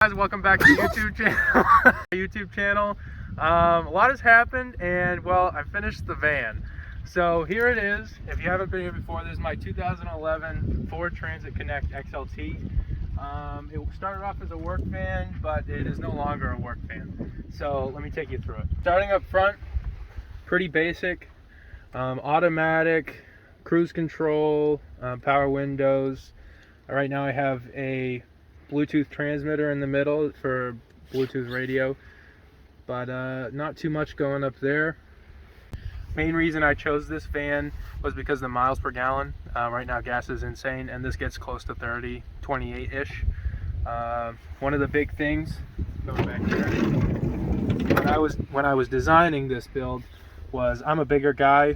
Guys, welcome back to the YouTube channel. A lot has happened, and well, I finished the van. So here it is. If you haven't been here before, this is my 2011 Ford Transit Connect XLT. It started off as a work van, but it is no longer a work van. So let me take you through it. Starting up front, pretty basic. Automatic, cruise control, power windows. Right now I have a Bluetooth transmitter in the middle for Bluetooth radio, but not too much going up there. Main reason I chose this van was because of the miles per gallon. Right now gas is insane, and this gets close to 30, 28-ish. One of the big things, going back here, when I was designing this build, was I'm a bigger guy.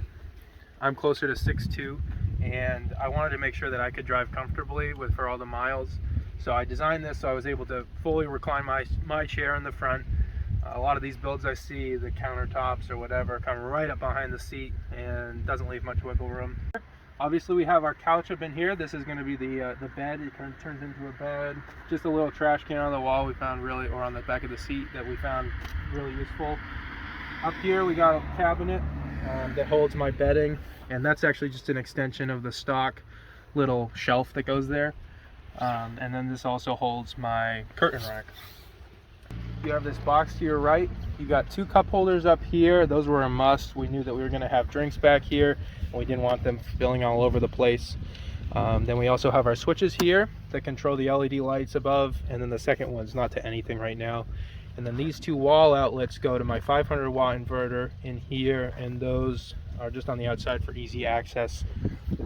I'm closer to 6'2", and I wanted to make sure that I could drive comfortably for all the miles. So I designed this so I was able to fully recline my chair in the front. A lot of these builds I see, the countertops or whatever, come right up behind the seat and doesn't leave much wiggle room. Obviously we have our couch up in here. This is going to be the bed. It kind of turns into a bed. Just a little trash can on the wall we found or on the back of the seat that we found really useful. Up here we got a cabinet that holds my bedding, and that's actually just an extension of the stock little shelf that goes there. And then this also holds my curtain rack. You have this box to your right. You got two cup holders up here. Those were a must. We knew that we were going to have drinks back here, and we didn't want them spilling all over the place. Then we also have our switches here that control the LED lights above, and then the second one's not to anything right now. And then these two wall outlets go to my 500 watt inverter in here, and those are just on the outside for easy access.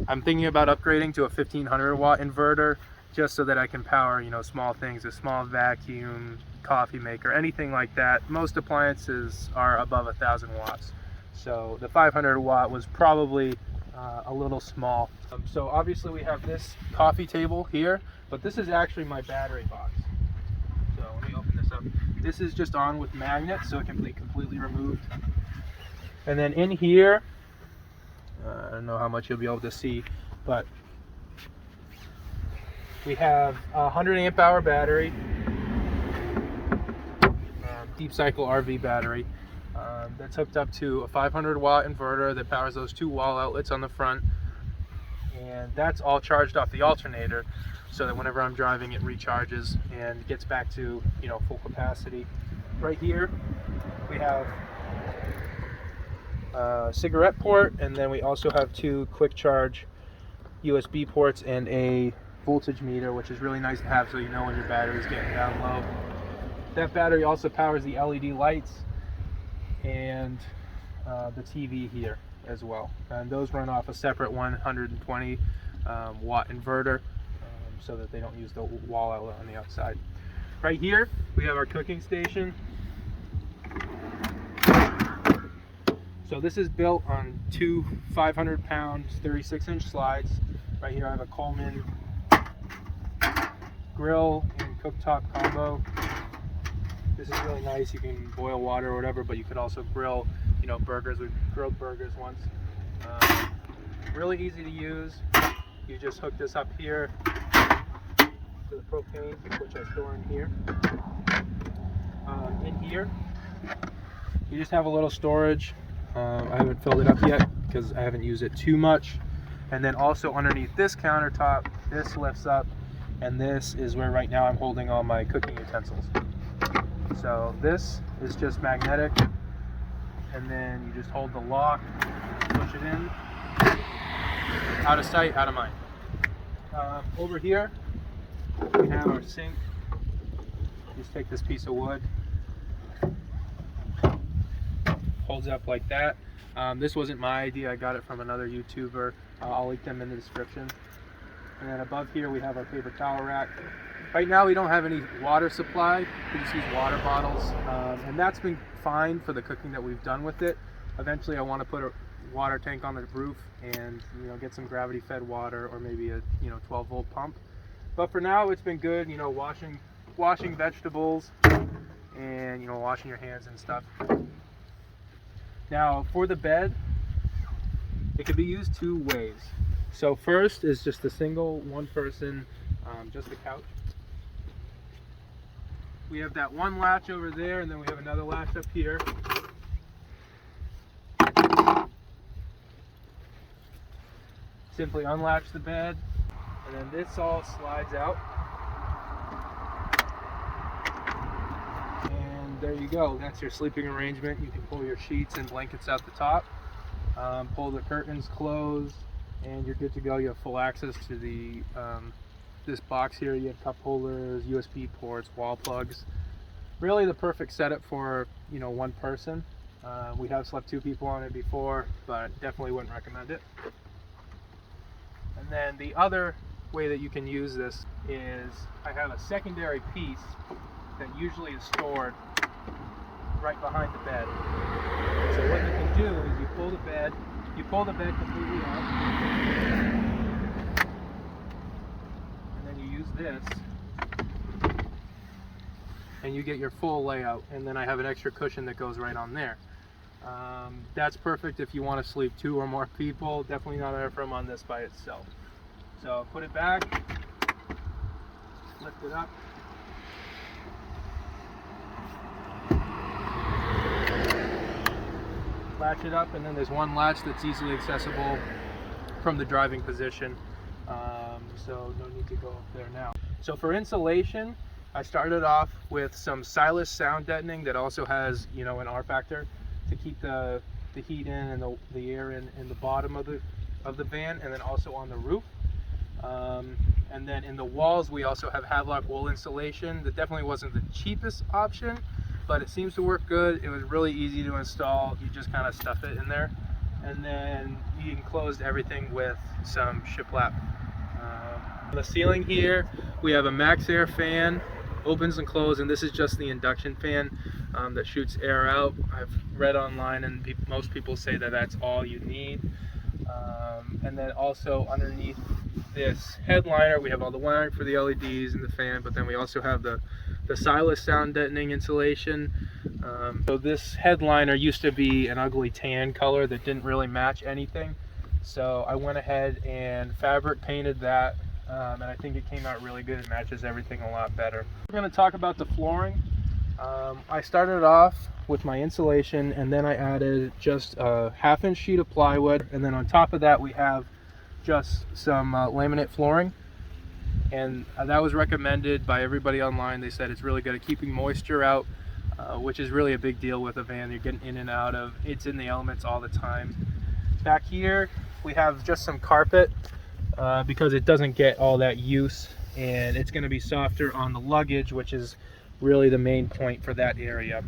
I'm thinking about upgrading to a 1500 watt inverter, just so that I can power, small things, a small vacuum, coffee maker, anything like that. Most appliances are above 1000 watts. So the 500 watt was probably a little small. So obviously we have this coffee table here, but this is actually my battery box. So let me open this up. This is just on with magnets, so it can be completely removed. And then in here, I don't know how much you'll be able to see, but we have a 100 amp hour battery, deep cycle RV battery, that's hooked up to a 500 watt inverter that powers those two wall outlets on the front, and that's all charged off the alternator, so that whenever I'm driving it recharges and gets back to full capacity. Right here we have a cigarette port, and then we also have two quick charge USB ports and a voltage meter, which is really nice to have so you know when your battery is getting down low. That battery also powers the LED lights and the TV here as well, and those run off a separate 120 watt inverter, so that they don't use the wall outlet on the outside. Right here we have our cooking station. So this is built on two 500-pound 36-inch slides. Right here I have a Coleman grill and cooktop combo. This is really nice. You can boil water or whatever, but you could also grill, burgers. We've grilled burgers once. Really easy to use. You just hook this up here to the propane, which I store in here. In here, you just have a little storage. I haven't filled it up yet because I haven't used it too much. And then also underneath this countertop, this lifts up, and this is where right now I'm holding all my cooking utensils. So this is just magnetic, and then you just hold the lock, push it in, out of sight, out of mind. Over here we have our sink. Just take this piece of wood, holds up like that. This wasn't my idea, I got it from another YouTuber. I'll link them in the description. And then above here we have our paper towel rack. Right now we don't have any water supply, we just use water bottles, and that's been fine for the cooking that we've done with it. Eventually I want to put a water tank on the roof and get some gravity fed water, or maybe a 12-volt pump. But for now it's been good, washing vegetables and washing your hands and stuff. Now for the bed, it can be used two ways. So first is just a single one person, just a couch. we have that one latch over there, and then we have another latch up here. Simply unlatch the bed, and then this all slides out. And there you go. That's your sleeping arrangement. You can pull your sheets and blankets out the top, pull the curtains closed, and you're good to go. You have full access to the this box here. You have cup holders, USB ports, wall plugs. Really the perfect setup for, you know, one person. We have slept 2 people on it before, but definitely wouldn't recommend it. And then the other way that you can use this is I have a secondary piece that usually is stored right behind the bed. So what you can do is you pull the bed completely up, and then you use this, and you get your full layout. And then I have an extra cushion that goes right on there. That's perfect if you want to sleep 2 or more people. Definitely not enough room on this by itself. So put it back, lift it up, latch it up, and then there's one latch that's easily accessible from the driving position. So no need to go up there now. So for insulation, I started off with some Silas sound deadening that also has, you know, an R factor to keep the heat in and the air in the bottom of the van, and then also on the roof. And then in the walls we also have Havelock wool insulation. That definitely wasn't the cheapest option, but it seems to work good. It was really easy to install. You just kind of stuff it in there, and then you enclosed everything with some shiplap. On the ceiling here we have a max air fan, opens and closes, and this is just the induction fan that shoots air out. I've read online and most people say that that's all you need. And then also underneath this headliner we have all the wiring for the LEDs and the fan, but then we also have the Silas sound deadening insulation. So this headliner used to be an ugly tan color that didn't really match anything, so I went ahead and fabric painted that, and I think it came out really good. It matches everything a lot better. We're going to talk about the flooring. I started off with my insulation, and then I added just a 1/2-inch sheet of plywood, and then on top of that we have just some laminate flooring, and that was recommended by everybody online. They said it's really good at keeping moisture out, which is really a big deal with a van you're getting in and out of. It's in the elements all the time. Back here we have just some carpet because it doesn't get all that use, and it's going to be softer on the luggage, which is really the main point for that area.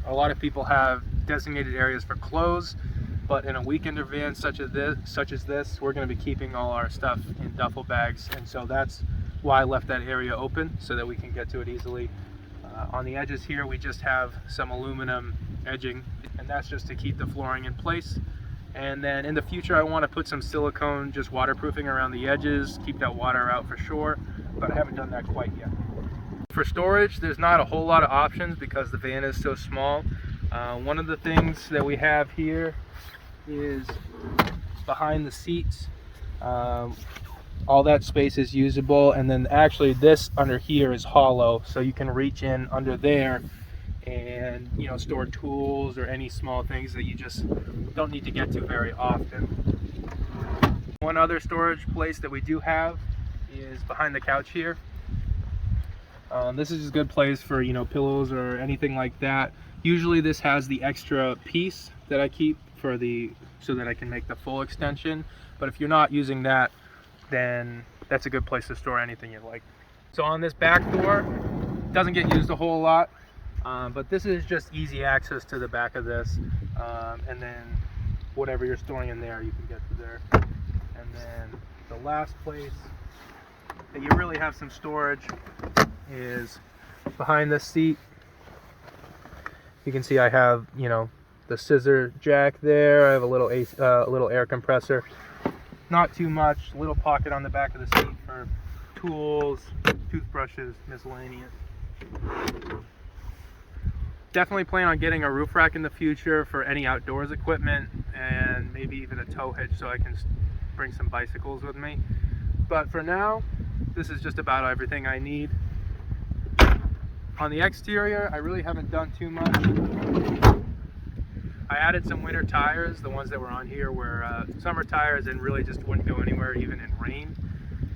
A lot of people have designated areas for clothes, but in a weekender van such as this, we're going to be keeping all our stuff in duffel bags, and so that's why I left that area open so that we can get to it easily. On the edges here we just have some aluminum edging, and that's just to keep the flooring in place. And then in the future I want to put some silicone just waterproofing around the edges, keep that water out for sure, but I haven't done that quite yet. For storage, there's not a whole lot of options because the van is so small. One of the things that we have here is behind the seats. All that space is usable, and then actually this under here is hollow, so you can reach in under there and, you know, store tools or any small things that you just don't need to get to very often. One other storage place that we do have is behind the couch here. This is a good place for, you know, pillows or anything like that. Usually this has the extra piece that I keep for so that I can make the full extension, but if you're not using that, then that's a good place to store anything you like. So on this back door, doesn't get used a whole lot, but this is just easy access to the back of this, and then whatever you're storing in there you can get to there. And then the last place that you really have some storage is behind this seat. You can see I have, you know, the scissor jack there. I have a little little air compressor. Not too much. Little pocket on the back of the seat for tools, toothbrushes, miscellaneous. Definitely plan on getting a roof rack in the future for any outdoors equipment, and maybe even a tow hitch so I can bring some bicycles with me. But for now, this is just about everything I need. On the exterior, I really haven't done too much. I added some winter tires. The ones that were on here were summer tires and really just wouldn't go anywhere even in rain.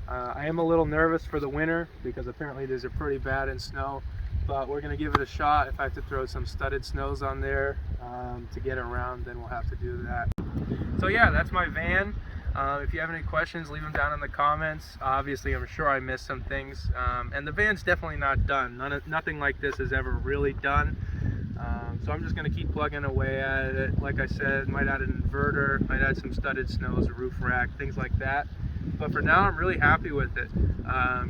I am a little nervous for the winter because apparently these are pretty bad in snow, but we're going to give it a shot. If I have to throw some studded snows on there to get around, then we'll have to do that. So yeah, that's my van. If you have any questions, leave them down in the comments. Obviously, I'm sure I missed some things. And the van's definitely not done. Nothing like this is ever really done. So I'm just going to keep plugging away at it. Like I said, might add an inverter, might add some studded snows, a roof rack, things like that. But for now, I'm really happy with it.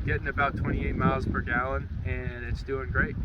Getting about 28 miles per gallon, and it's doing great.